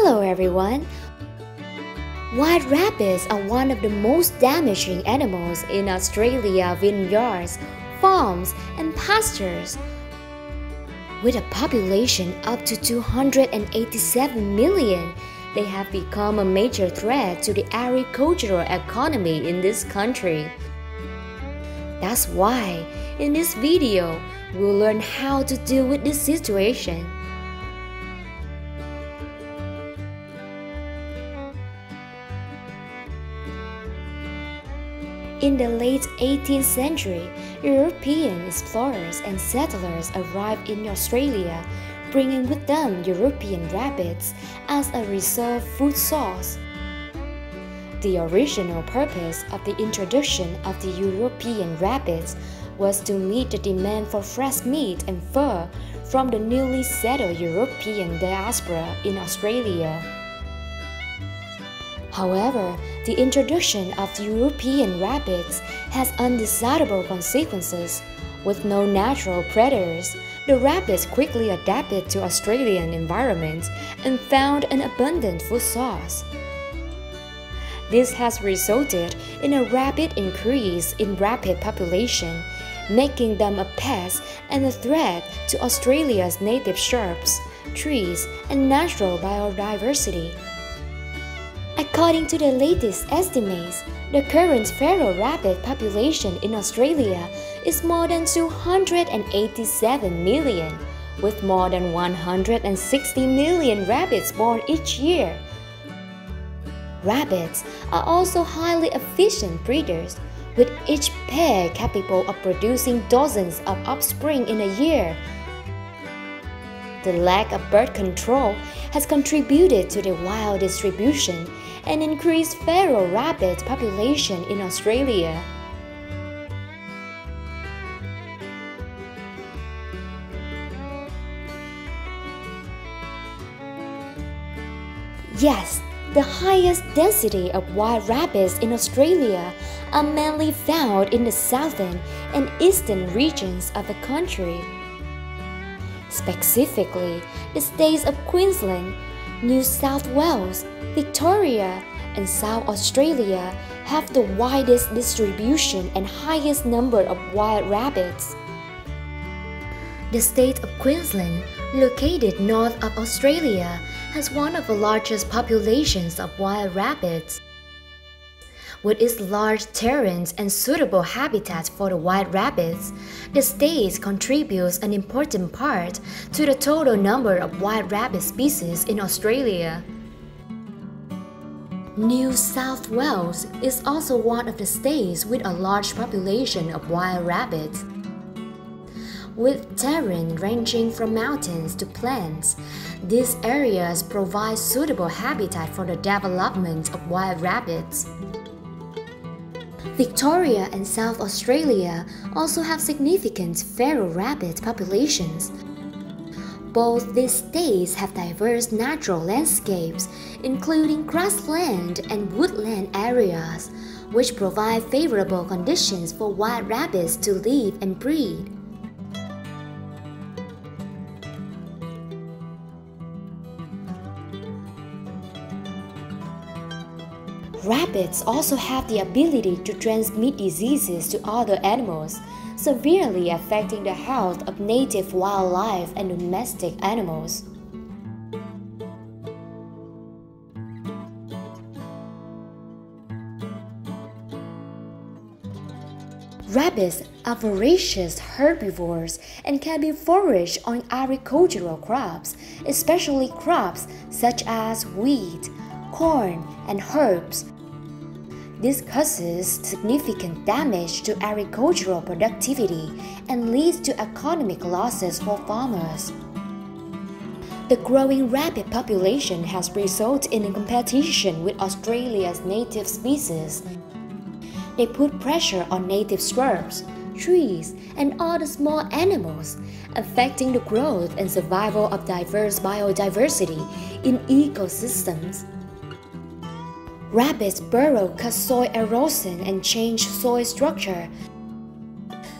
Hello everyone! Wild rabbits are one of the most damaging animals in Australia vineyards, farms and pastures. With a population up to 287 million, they have become a major threat to the agricultural economy in this country. That's why, in this video, we'll learn how to deal with this situation. In the late 18th century, European explorers and settlers arrived in Australia, bringing with them European rabbits as a reserve food source. The original purpose of the introduction of the European rabbits was to meet the demand for fresh meat and fur from the newly settled European diaspora in Australia. However, the introduction of European rabbits has undesirable consequences. With no natural predators, the rabbits quickly adapted to Australian environments and found an abundant food source. This has resulted in a rapid increase in rabbit population, making them a pest and a threat to Australia's native shrubs, trees, and natural biodiversity. According to the latest estimates, the current feral rabbit population in Australia is more than 287 million, with more than 160 million rabbits born each year. Rabbits are also highly efficient breeders, with each pair capable of producing dozens of offspring in a year. The lack of birth control has contributed to the wild distribution and increased feral rabbit population in Australia. Yes, the highest density of wild rabbits in Australia are mainly found in the southern and eastern regions of the country. Specifically, the states of Queensland, New South Wales, Victoria, and South Australia have the widest distribution and highest number of wild rabbits. The state of Queensland, located north of Australia, has one of the largest populations of wild rabbits. With its large terrains and suitable habitats for the wild rabbits, the state contributes an important part to the total number of wild rabbit species in Australia. New South Wales is also one of the states with a large population of wild rabbits. With terrain ranging from mountains to plains, these areas provide suitable habitat for the development of wild rabbits. Victoria and South Australia also have significant feral rabbit populations. Both these states have diverse natural landscapes, including grassland and woodland areas, which provide favorable conditions for wild rabbits to live and breed. Rabbits also have the ability to transmit diseases to other animals, severely affecting the health of native wildlife and domestic animals. Rabbits are voracious herbivores and can be foraged on agricultural crops, especially crops such as wheat, corn, and herbs. This causes significant damage to agricultural productivity and leads to economic losses for farmers. The growing rabbit population has resulted in a competition with Australia's native species. They put pressure on native shrubs, trees, and other small animals, affecting the growth and survival of diverse biodiversity in ecosystems. Rabbits burrow cause soil erosion and change soil structure.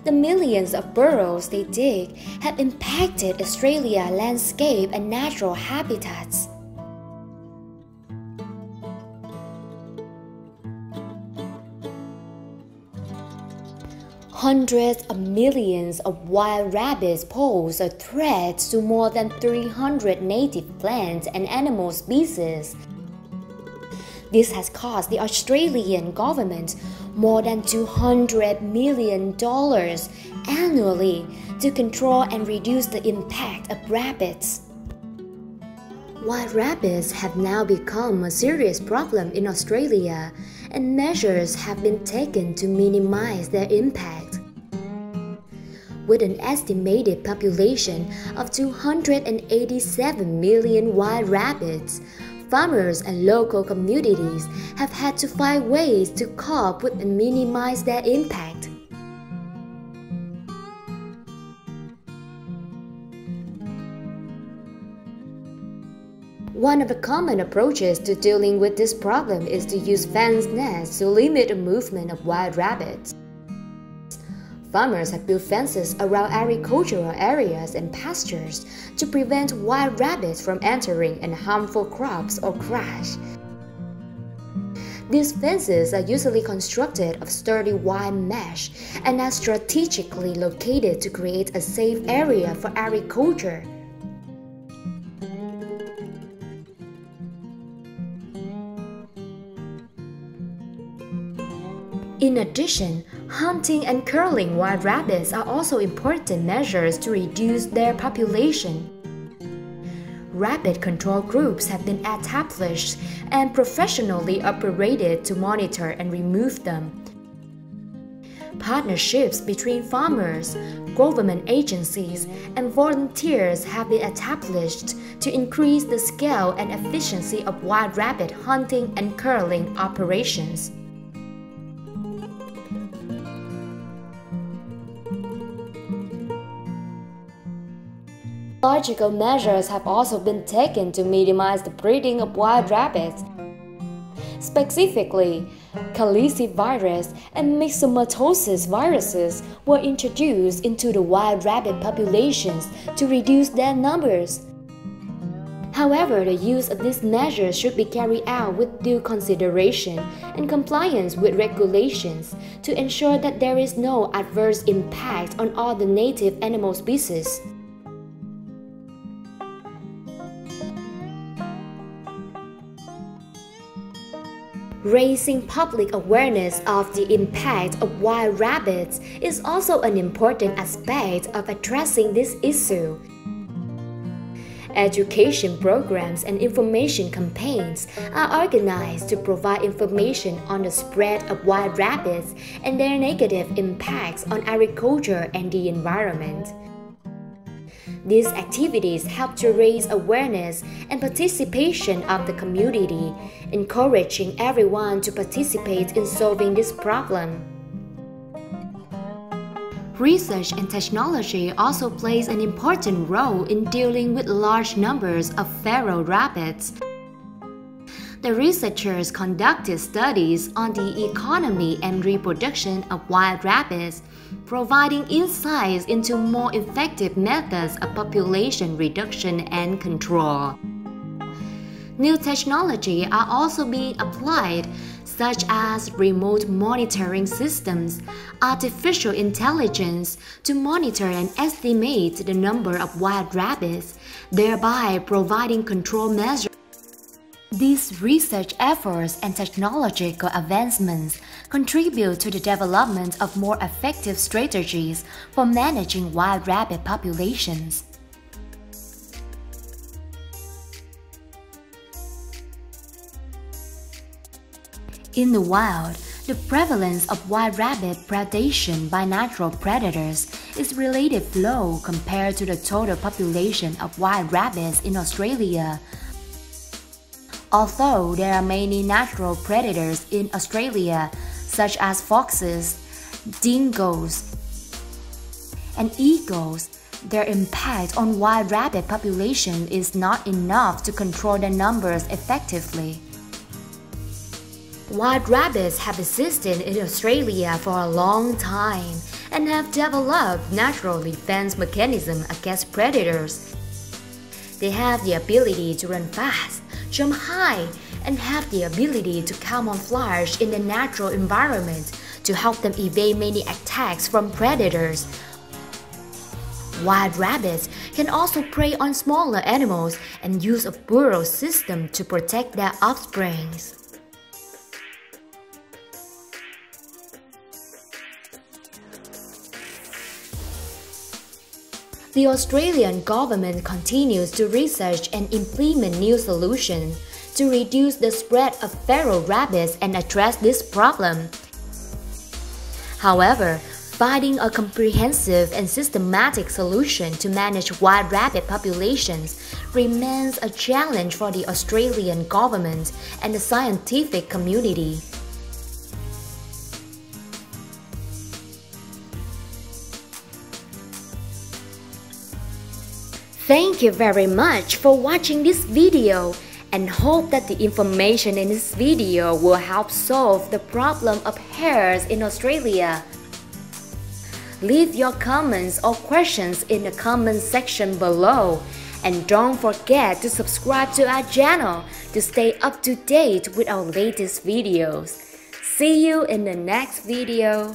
The millions of burrows they dig have impacted Australia's landscape and natural habitats. Hundreds of millions of wild rabbits pose a threat to more than 300 native plant and animal species. This has cost the Australian government more than $200 million annually to control and reduce the impact of rabbits. Wild rabbits have now become a serious problem in Australia, and measures have been taken to minimize their impact. With an estimated population of 287 million wild rabbits, farmers and local communities have had to find ways to cope with and minimize their impact. One of the common approaches to dealing with this problem is to use fence nets to limit the movement of wild rabbits. Farmers have built fences around agricultural areas and pastures to prevent wild rabbits from entering and harmful crops or crash. These fences are usually constructed of sturdy wire mesh and are strategically located to create a safe area for agriculture. In addition, hunting and culling wild rabbits are also important measures to reduce their population. Rabbit control groups have been established and professionally operated to monitor and remove them. Partnerships between farmers, government agencies, and volunteers have been established to increase the scale and efficiency of wild rabbit hunting and culling operations. Logical measures have also been taken to minimize the breeding of wild rabbits. Specifically, calicivirus and myxomatosis viruses were introduced into the wild rabbit populations to reduce their numbers. However, the use of these measures should be carried out with due consideration and compliance with regulations to ensure that there is no adverse impact on all the native animal species. Raising public awareness of the impact of wild rabbits is also an important aspect of addressing this issue. Education programs and information campaigns are organized to provide information on the spread of wild rabbits and their negative impacts on agriculture and the environment. These activities help to raise awareness and participation of the community, encouraging everyone to participate in solving this problem. Research and technology also plays an important role in dealing with large numbers of feral rabbits. The researchers conducted studies on the economy and reproduction of wild rabbits, providing insights into more effective methods of population reduction and control. New technology are also being applied, such as remote monitoring systems, artificial intelligence to monitor and estimate the number of wild rabbits, thereby providing control measures. These research efforts and technological advancements contribute to the development of more effective strategies for managing wild rabbit populations. In the wild, the prevalence of wild rabbit predation by natural predators is relatively low compared to the total population of wild rabbits in Australia. Although there are many natural predators in Australia, such as foxes, dingoes, and eagles, their impact on wild rabbit population is not enough to control their numbers effectively. Wild rabbits have existed in Australia for a long time and have developed natural defense mechanisms against predators. They have the ability to run fast, jump high, and have the ability to camouflage in the natural environment to to help them evade many attacks from predators. Wild rabbits can also prey on smaller animals and use a burrow system to protect their offsprings. The Australian government continues to research and implement new solutions to reduce the spread of feral rabbits and address this problem. However, finding a comprehensive and systematic solution to manage wild rabbit populations remains a challenge for the Australian government and the scientific community. Thank you very much for watching this video and hope that the information in this video will help solve the problem of hares in Australia. Leave your comments or questions in the comment section below, and don't forget to subscribe to our channel to stay up to date with our latest videos. See you in the next video.